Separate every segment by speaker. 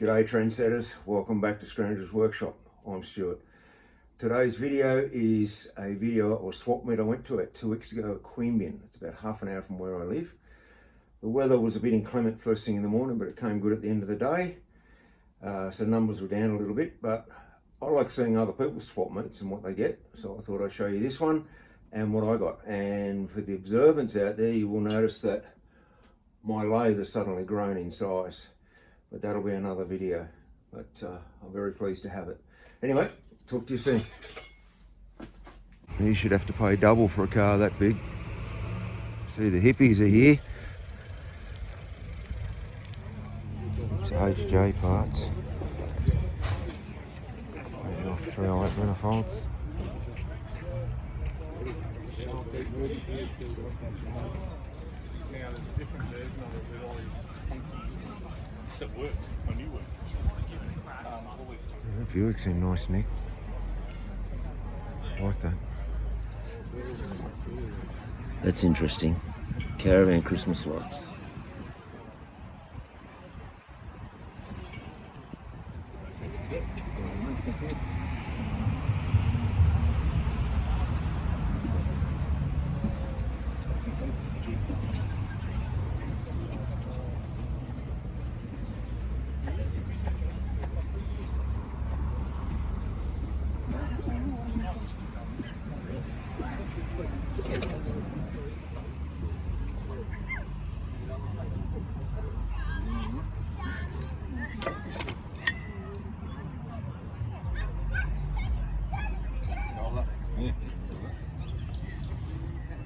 Speaker 1: G'day trendsetters, welcome back to Scrounger's Workshop. I'm Stuart. Today's video is a video or swap meet I went to 2 weeks ago at Queanbeyan. It's about half an hour from where I live. The weather was a bit inclement first thing in the morning, but it came good at the end of the day. So numbers were down a little bit, but I like seeing other people's swap meets and what they get. So I thought I'd show you this one and what I got. And for the observants out there, you will notice that my lathe has suddenly grown in size. But that'll be another video, but I'm very pleased to have it. Anyway, talk to you soon. You should have to pay double for a car that big. See, the hippies are here. It's HJ parts. 308 manifolds. Now there's a different version of it with all these funky that work when you work. The Buick's in nice nick. I like that.
Speaker 2: That's interesting. Caravan Christmas lights.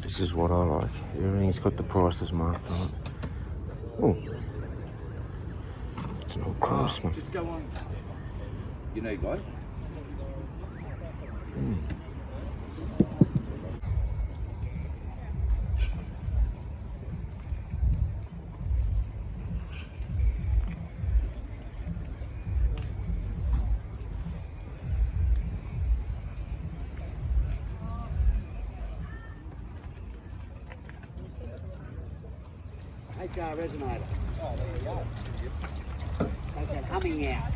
Speaker 1: This is what I like. Everything's got the prices marked on it. Oh, it's an old Craftsman.
Speaker 3: Just go on. You know, guys. HR resonator. Oh, there you go. Take that humming out.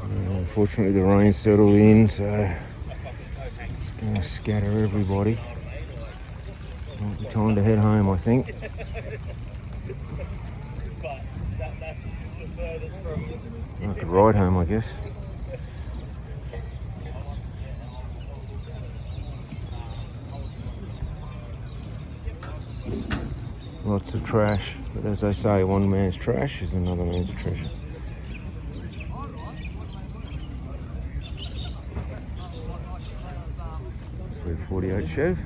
Speaker 1: Unfortunately, the rain settled in, so it's going to scatter everybody. Might be time to head home, I think. I could ride home, I guess. Lots of trash, but as I say, one man's trash is another man's treasure. So 48 Chev.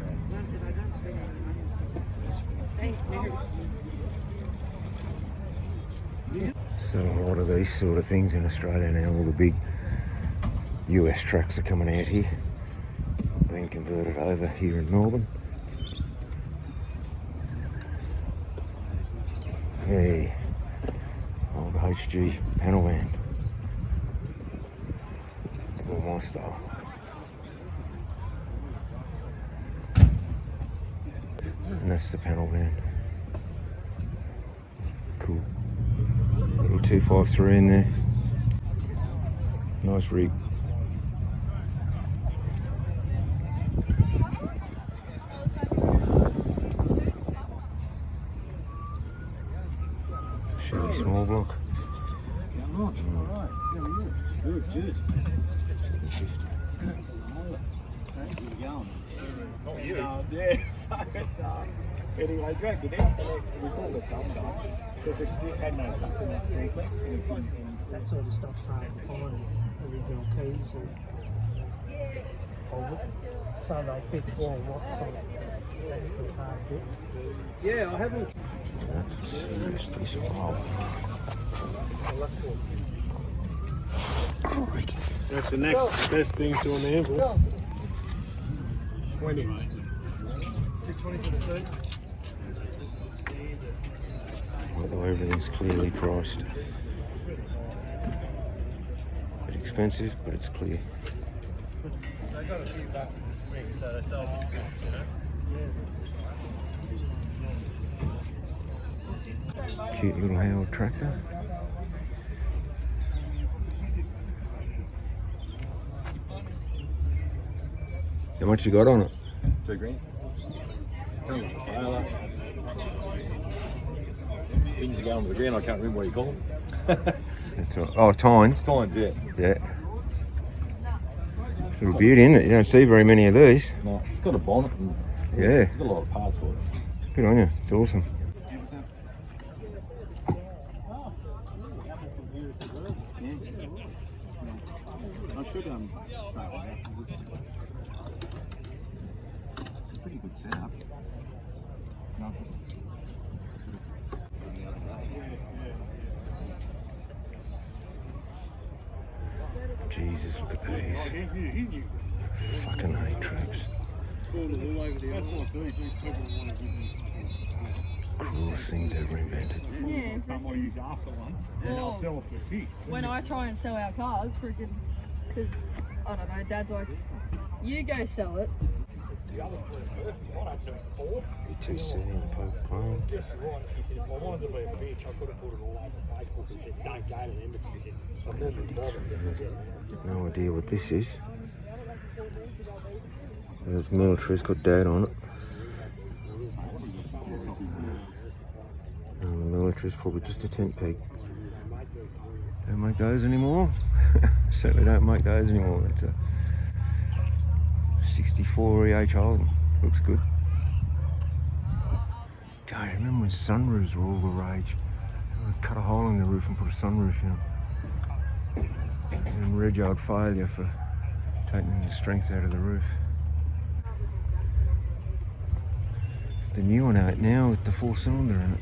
Speaker 1: So a lot of these sort of things in Australia now, all the big US trucks are coming out here, being converted over here in Melbourne. Hey, old HG panel van. It's more my style. And that's the panel van. Cool. Little 253 in there. Nice rig. Chevy small block.
Speaker 3: Alright. Good.
Speaker 1: 750.
Speaker 3: Oh, you? Yeah. So, anyway, dragged it out. We called it dumb because it had no supplements complex.
Speaker 4: That sort of stuff's hard to find. Original keys and so they'll fit all rocks on it. That's the hard bit.
Speaker 3: Yeah, I haven't.
Speaker 1: That's a serious piece of roll. Crikey.
Speaker 4: That's the next best thing to an envelope. 20. 20 for the seat.
Speaker 1: Although everything's clearly priced. Bit expensive, but it's clear.
Speaker 4: They got a few bucks in the spring, so they sold this box, you know? Yeah.
Speaker 1: Cute little Howard tractor. How much you got on it?
Speaker 3: $2 grand. Comes with a trailer. Things are going with the ground, I can't remember what you call them.
Speaker 1: That's all. Oh, tines.
Speaker 3: Tines, yeah.
Speaker 1: Yeah. Little beauty, isn't it? You don't see very many of these.
Speaker 3: No, it's got a bonnet and
Speaker 1: Yeah.
Speaker 3: it's got a lot of parts for it.
Speaker 1: Good on you. It's awesome.
Speaker 3: I should start with that. Pretty good setup. No, just
Speaker 1: Jesus, look at these. Fucking hate traps. Cruelest things ever invented.
Speaker 5: Yeah,
Speaker 3: somebody's after one and they'll sell it for 6.
Speaker 5: when I try and sell our cars, freaking, because, I don't know, Dad's like, you go sell it.
Speaker 3: The other 350, I don't do it for.
Speaker 1: ETC and Pope Plane.
Speaker 3: Yes, you're right. She said, if I wanted to be a bitch, I could have put it all over Facebook and said, don't go to them. But she said, I'm not even bothered.
Speaker 1: No idea what this is. It's military, it's got dad on it. And the military's probably just a tent peg. Don't make those anymore. Certainly don't make those anymore. It's a 64 EH Holden. Looks good. God, I remember when sunroofs were all the rage. I'd cut a hole in the roof and put a sunroof in. And Redyard failure for taking the strength out of the roof. The new one out now with the 4-cylinder in it.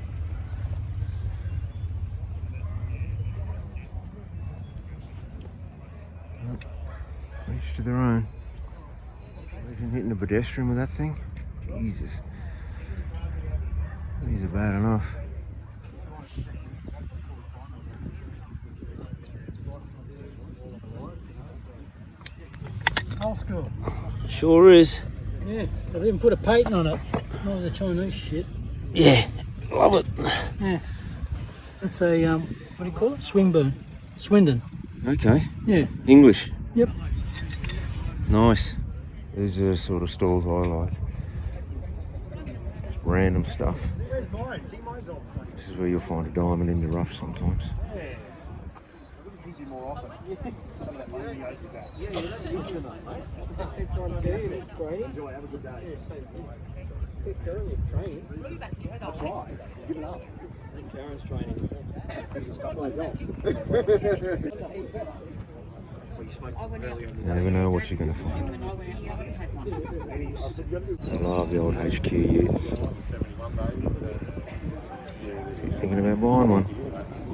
Speaker 1: Well, each to their own. Imagine hitting a pedestrian with that thing. Jesus. These are bad enough.
Speaker 4: Old school.
Speaker 2: Sure is.
Speaker 4: Yeah, they didn't put a patent on it. Not the Chinese shit.
Speaker 2: Yeah, love it.
Speaker 4: Yeah. It's a, what do you call it? Swindon.
Speaker 2: Okay,
Speaker 4: Yeah.
Speaker 2: English.
Speaker 4: Yep.
Speaker 2: Nice.
Speaker 1: These are the sort of stalls I like. Just random stuff. This is where you'll find a diamond in the rough sometimes.
Speaker 3: Use it more often. Some of that money goes with that.
Speaker 4: Yeah, that's good tonight, mate. Keep trying to do it, training.
Speaker 3: Enjoy, have a good day.
Speaker 4: Keep doing it, training.
Speaker 3: That's right. Give it up.
Speaker 4: I think Karen's training.
Speaker 3: Stuff like that.
Speaker 1: You never know what you're going to find. I love the old HQ utes. Keep thinking about buying one.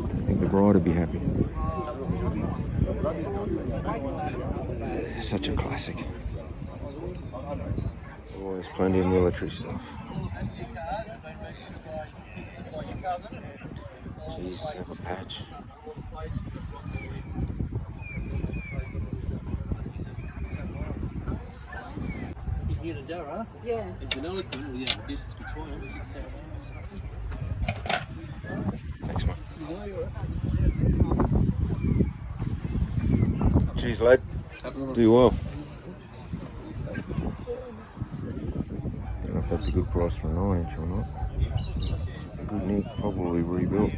Speaker 1: I think the bride would be happy. Such a classic. Always plenty of military stuff. Jesus, have a patch.
Speaker 4: He's near the Dara.
Speaker 5: Yeah.
Speaker 4: It's an eloquent with the distance between them, 6
Speaker 1: Thanks, mate. Cheers, lad. Do well. Don't know if that's a good price for a 9-inch or not. A good nick, probably rebuilt.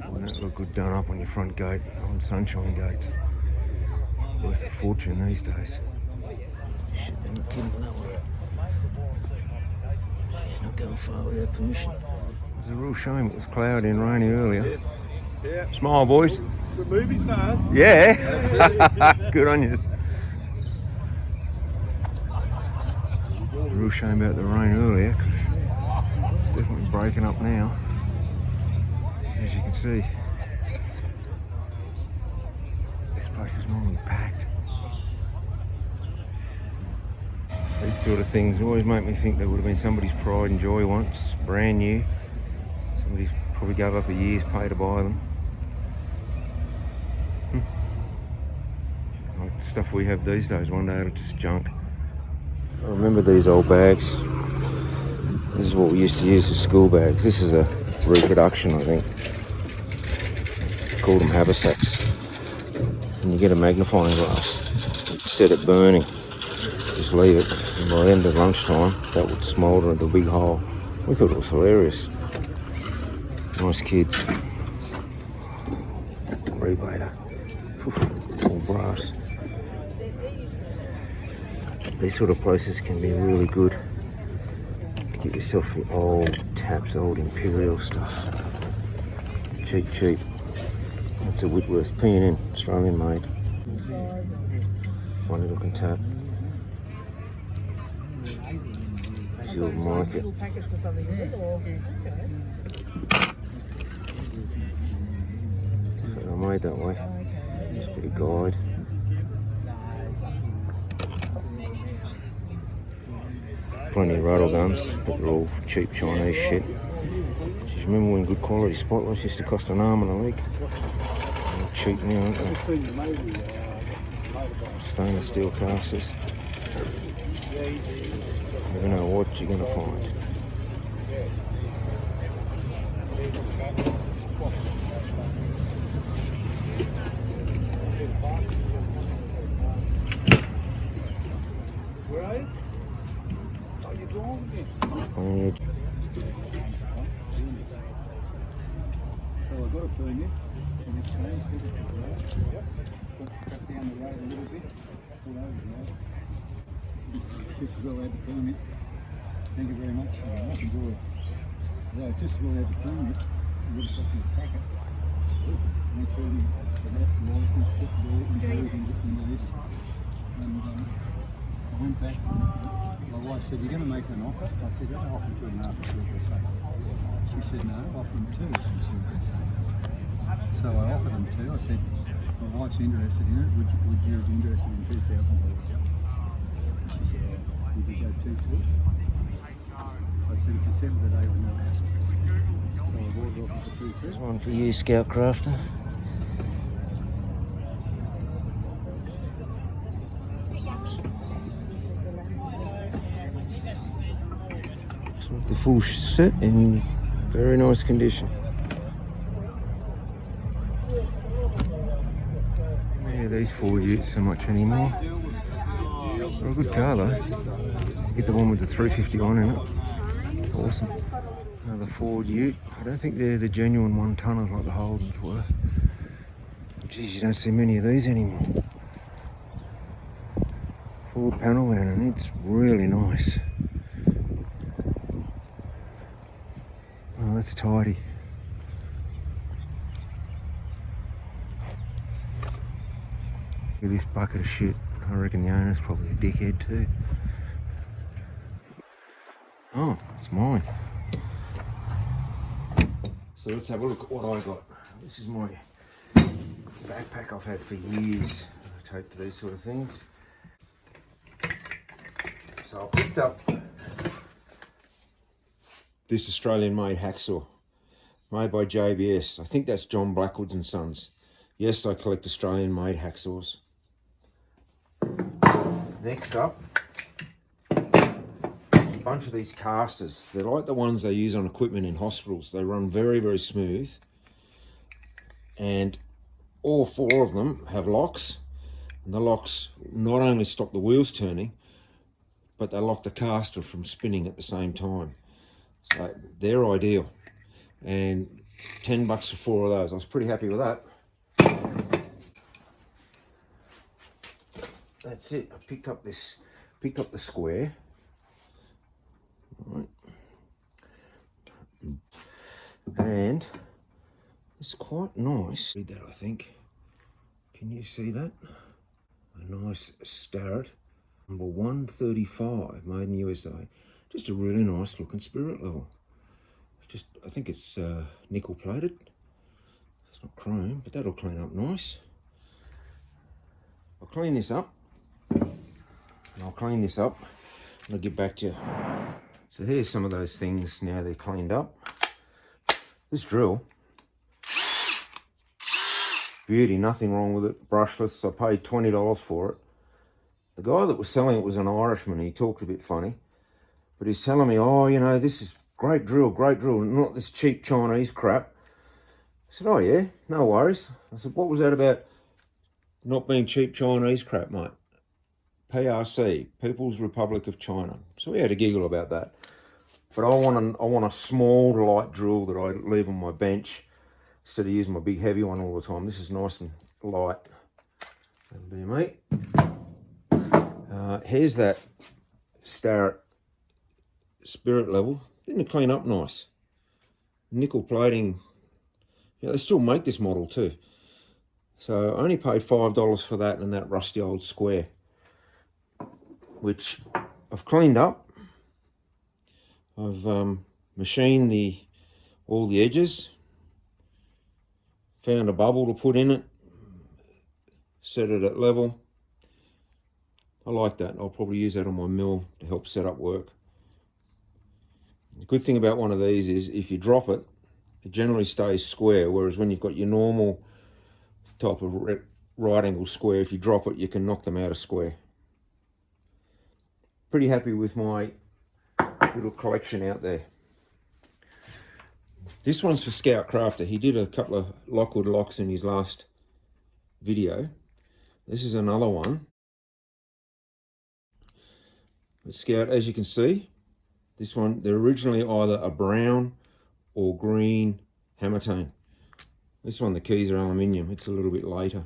Speaker 1: Wouldn't that look good done up on your front gate, on sunshine gates? Worth a fortune these days. Shit, they're not kidding on that one. He's not going far without permission. It was a real shame it was cloudy and rainy earlier.
Speaker 3: Yes. Yeah.
Speaker 1: Smile, boys.
Speaker 3: Good movie stars.
Speaker 1: Yeah. Good on you. Real shame about the rain earlier because it's definitely breaking up now. As you can see, this place is normally packed. These sort of things always make me think there would have been somebody's pride and joy once, brand new. Somebody's probably gave up a year's pay to buy them. Like the stuff we have these days, one day it'll just junk. I remember these old bags. This is what we used to use as school bags. This is a reproduction, I think. Call them haversacks. And you get a magnifying glass, set it burning, just leave it, and by the end of lunchtime that would smoulder into a big hole. We thought it was hilarious. Nice kids. Reblader. All brass. These sort of places can be really good. Get yourself the old taps, old imperial stuff. Cheap. That's a Whitworth P&N, Australian made. Funny looking tap. She wouldn't like it. So they're made that way. Just a bit of guide. Plenty of rattle guns, but they're all cheap Chinese shit. Just remember when good quality spotlights used to cost an arm and a leg. They're cheap now, aren't they? Stainless steel casters. Never know what you're going to find.
Speaker 3: Where are you? Are you going again? So I've got a permit, and it's changed. Cut down the road a little bit. Pull over the road. Just as well had the permit. Thank you very much. Much enjoyed. Yeah, just as well had the permit. We'll just have to pack it. Make sure you for that license, just do it and into this. And I went back. My wife said, "You're going to make an offer?" I said, "I'll offer 2.5 and see what they say." She said, "No, offer them 2 and see what they say." So I offered them 2. I said, "My wife's interested in it. Would you be interested in $2,000?" She said, "Would you go 2 too?" I said, "If you settle today, we'll no hassle." So I bought it off for 2 too.
Speaker 2: There's one for you, Scout Crafter. So the full set in very nice condition.
Speaker 1: Yeah, these Ford Utes so much anymore. They're a good car though. You get the one with the 351 in it. Awesome. Another Ford Ute. I don't think they're the genuine 1-tonners like the Holdens were. Geez, you don't see many of these anymore. Ford panel van, and it's really nice. Oh, that's tidy. Look at this bucket of shit. I reckon the owner's probably a dickhead too. Oh, it's mine. So let's have a look at what I got. This is my backpack I've had for years. I take to these sort of things. So I picked up this Australian made hacksaw, made by JBS. I think that's John Blackwood and Sons. Yes, I collect Australian made hacksaws. Next up, a bunch of these casters. They're like the ones they use on equipment in hospitals. They run very, very smooth. And all 4 of them have locks. And the locks not only stop the wheels turning, but they lock the caster from spinning at the same time. So they're ideal. And $10 for 4 of those. I was pretty happy with that. That's it. I picked up the square. Right. And it's quite nice. Read that, I think. Can you see that? A nice Starrett, number 135, made in the USA. Just a really nice looking spirit level. I think it's nickel plated. It's not chrome, but that'll clean up nice. I'll clean this up. And I'll get back to you. So here's some of those things now they're cleaned up. This drill, beauty, nothing wrong with it, brushless. I paid $20 for it. The guy that was selling it was an Irishman. He talked a bit funny, but he's telling me, oh, you know, this is great drill, not this cheap Chinese crap. I said, oh yeah, no worries. I said, what was that about not being cheap Chinese crap, mate? PRC, People's Republic of China. So we had a giggle about that. But I want a small light drill that I leave on my bench instead of using my big heavy one all the time. This is nice and light. That'll do, mate. Here's that Starrett spirit level. Didn't it clean up nice? Nickel plating. Yeah, they still make this model too. So I only paid $5 for that and that rusty old square, which I've cleaned up. I've machined all the edges, found a bubble to put in it, set it at level. I like that. I'll probably use that on my mill to help set up work. The good thing about one of these is if you drop it, it generally stays square, whereas when you've got your normal type of right angle square, if you drop it, you can knock them out of square. Pretty happy with my little collection out there. This one's for Scout Crafter. He did a couple of Lockwood locks in his last video. This is another one. But Scout, as you can see, this one, they're originally either a brown or green hammer tone. This one, the keys are aluminium. It's a little bit later.